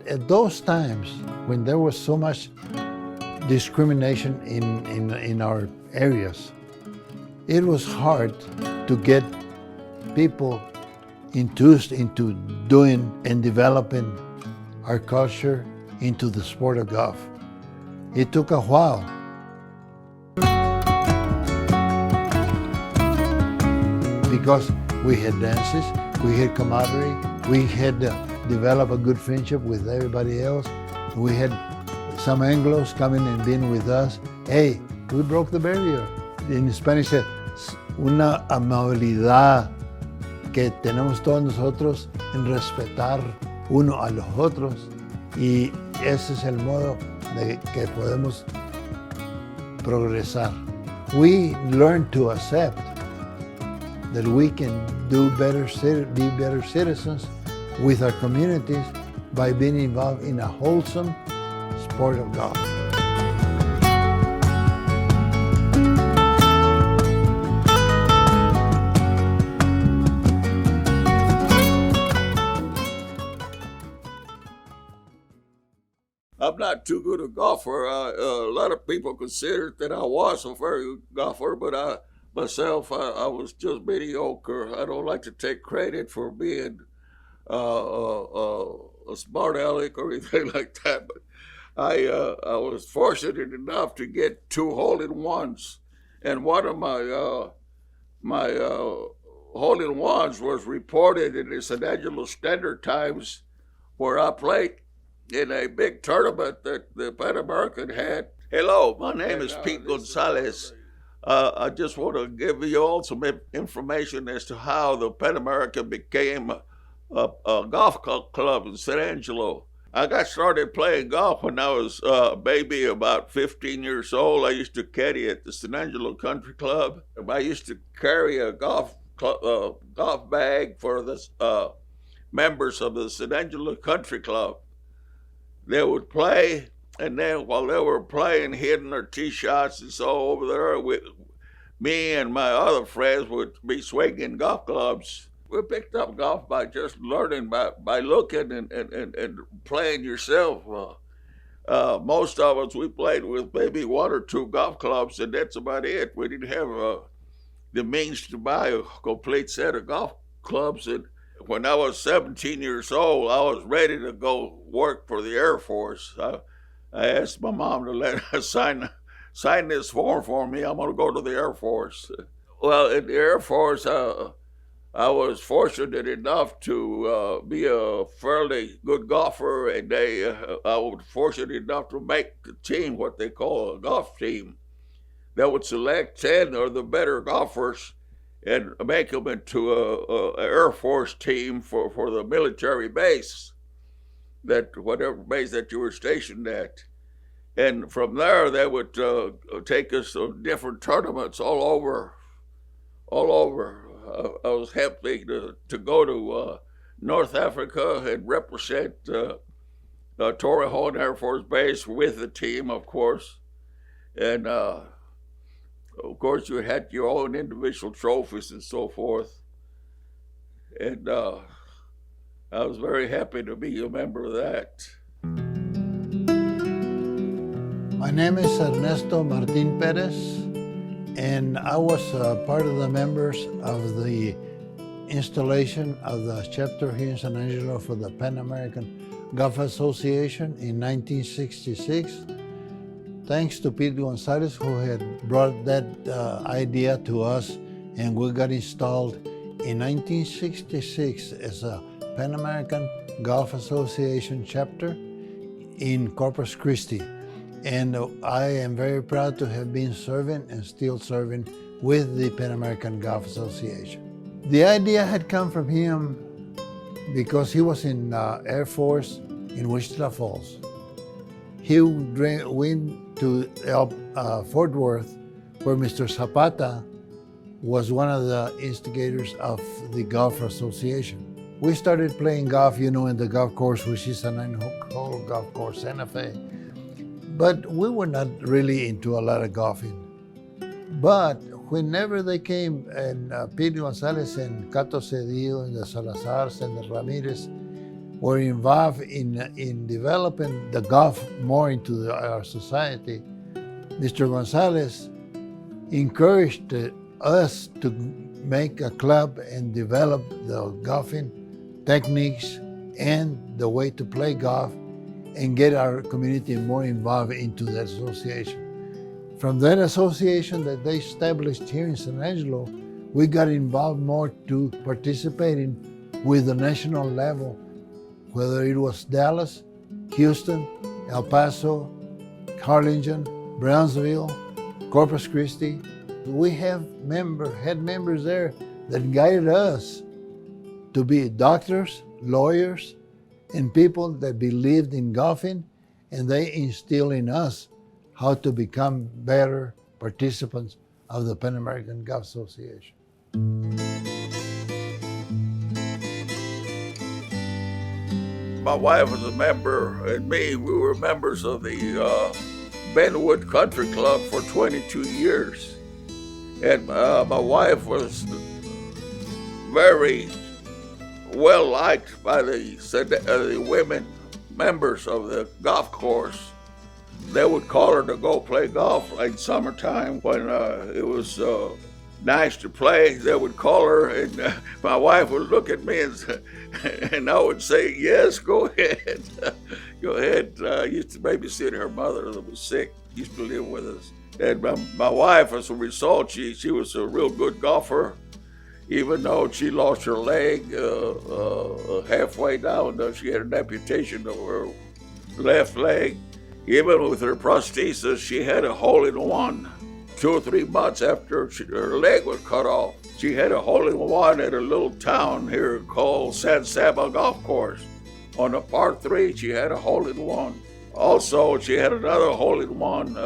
at those times when there was so much discrimination in our areas, it was hard to get people enthused into doing and developing our culture into the sport of golf. It took a while. Because we had dances, we had camaraderie, we had developed a good friendship with everybody else. We had some Anglos coming and being with us. Hey, we broke the barrier. In Spanish, una amabilidad que tenemos todos nosotros en respetar uno a los otros, y ese es el modo de que podemos progresar. We learn to accept that we can be better citizens with our communities by being involved in a wholesome sport of golf. I'm not too good a golfer. A lot of people consider that I was a very good golfer, but myself, I was just mediocre. I don't like to take credit for being a smart aleck or anything like that. But I was fortunate enough to get 2 hole-in-ones, and one of my hole-in-ones was reported in the San Angelo Standard Times, where I played in a big tournament that the Pan American had. Hello, my name is Pete Gonzales. I just want to give you all some information as to how the Pan American became a golf club in San Angelo. I got started playing golf when I was maybe about 15 years old. I used to caddy at the San Angelo Country Club. I used to carry a golf bag for the members of the San Angelo Country Club. They would play, and then while they were playing, hitting their tee shots and so over there, me and my other friends would be swinging golf clubs. We picked up golf by just learning, by looking and playing yourself. Most of us, we played with maybe 1 or 2 golf clubs, and that's about it. We didn't have the means to buy a complete set of golf clubs. And when I was 17 years old, I was ready to go work for the Air Force. I asked my mom to let her sign this form for me. I'm going to go to the Air Force. Well, in the Air Force, I was fortunate enough to be a fairly good golfer, and I was fortunate enough to make a team, what they call a golf team, that would select 10 or the better golfers and make them into a Air Force team for the military base, that whatever base that you were stationed at. And from there, they would take us to different tournaments all over. I was happy to go to North Africa and represent Torrejon Air Force Base with the team, of course. And of course, you had your own individual trophies and so forth. And I was very happy to be a member of that. My name is Ernesto Martin Perez, and I was part of the members of the installation of the chapter here in San Angelo for the Pan American Golf Association in 1966. Thanks to Pete Gonzales, who had brought that idea to us, and we got installed in 1966 as a Pan American Golf Association chapter in Corpus Christi. And I am very proud to have been serving and still serving with the Pan American Golf Association. The idea had come from him because he was in Air Force in Wichita Falls. He went to Fort Worth, where Mr. Zapata was one of the instigators of the Golf Association. We started playing golf, in the golf course, which is a 9-hole golf course, Santa Fe. But we were not really into a lot of golfing. But whenever they came, and Pete Gonzales and Cato Cedillo and the Salazars and the Ramirez, were involved in developing the golf more into our society, Mr. Gonzales encouraged us to make a club and develop the golfing techniques and the way to play golf and get our community more involved into that association. From that association that they established here in San Angelo, we got involved more to participating with the national level, whether it was Dallas, Houston, El Paso, Harlingen, Brownsville, Corpus Christi. We had members there that guided us to be doctors, lawyers, and people that believed in golfing, and they instilled in us how to become better participants of the Pan American Golf Association. My wife was a member, and me, we were members of the Benwood Country Club for 22 years. And my wife was very well liked by the women members of the golf course. They would call her to go play golf like summertime when it was nice to play. They would call her, and my wife would look at me and I would say, yes, go ahead. Go ahead. I used to babysit her mother that was sick, used to live with us. And my wife, as a result, she was a real good golfer, even though she lost her leg halfway down. She had an amputation of her left leg. Even with her prosthesis, she had a hole-in-one 2 or 3 months after her leg was cut off. She had a hole-in-one at a little town here called San Angelo Golf Course. On a par 3, she had a hole-in-one. Also, she had another hole-in-one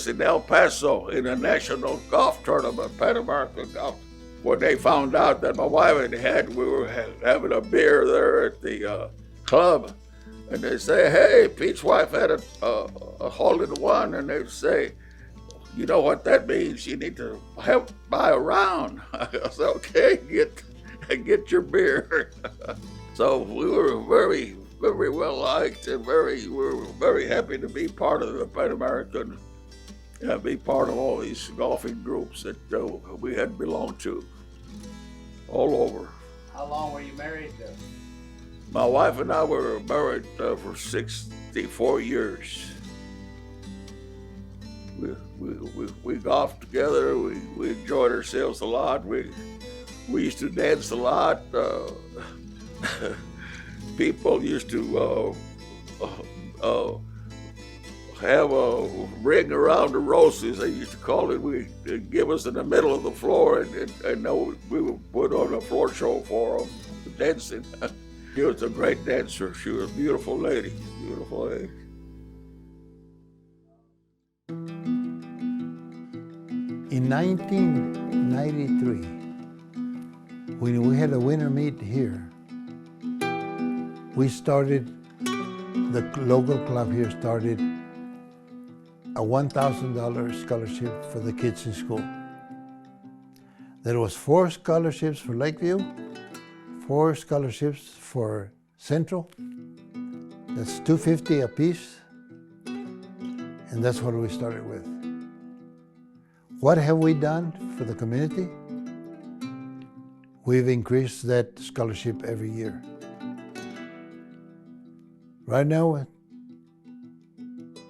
in El Paso in a national golf tournament, Pan American Golf. When they found out that my wife we were having a beer there at the club, and they say, hey, Pete's wife had a hole-in-one, and they say, you know what that means? You need to buy a round. I said, okay, get your beer. So we were very, very well liked, and we were very happy to be part of the Pan American, be part of all these golfing groups that we had belonged to all over. How long were you married to? My wife and I were married for 64 years. We golfed together. We enjoyed ourselves a lot. We used to dance a lot. People used to have a ring around the roses, they used to call it. They'd give us in the middle of the floor, and we would put on a floor show for them, dancing. She was a great dancer. She was a beautiful lady, beautiful lady. In 1993, when we had a winter meet here, we started, the local club here started a $1,000 scholarship for the kids in school. There was 4 scholarships for Lakeview, 4 scholarships for Central. That's $250 apiece, and that's what we started with. What have we done for the community? We've increased that scholarship every year. Right now,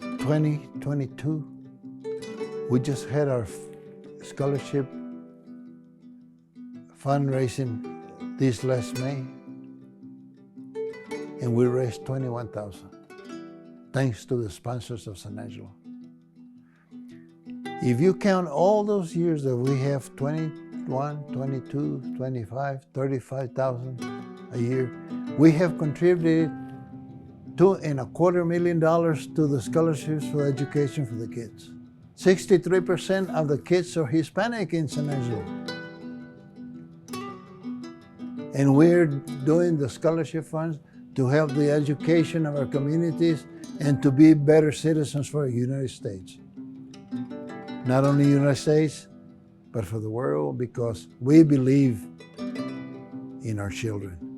2022, we just had our scholarship fundraising this last May, and we raised $21,000, thanks to the sponsors of San Angelo. If you count all those years that we have 21, 22, 25, 35,000 a year, we have contributed $2.25 million to the scholarships for education for the kids. 63% of the kids are Hispanic in San Angelo. And we're doing the scholarship funds to help the education of our communities and to be better citizens for the United States. Not only the United States, but for the world, because we believe in our children.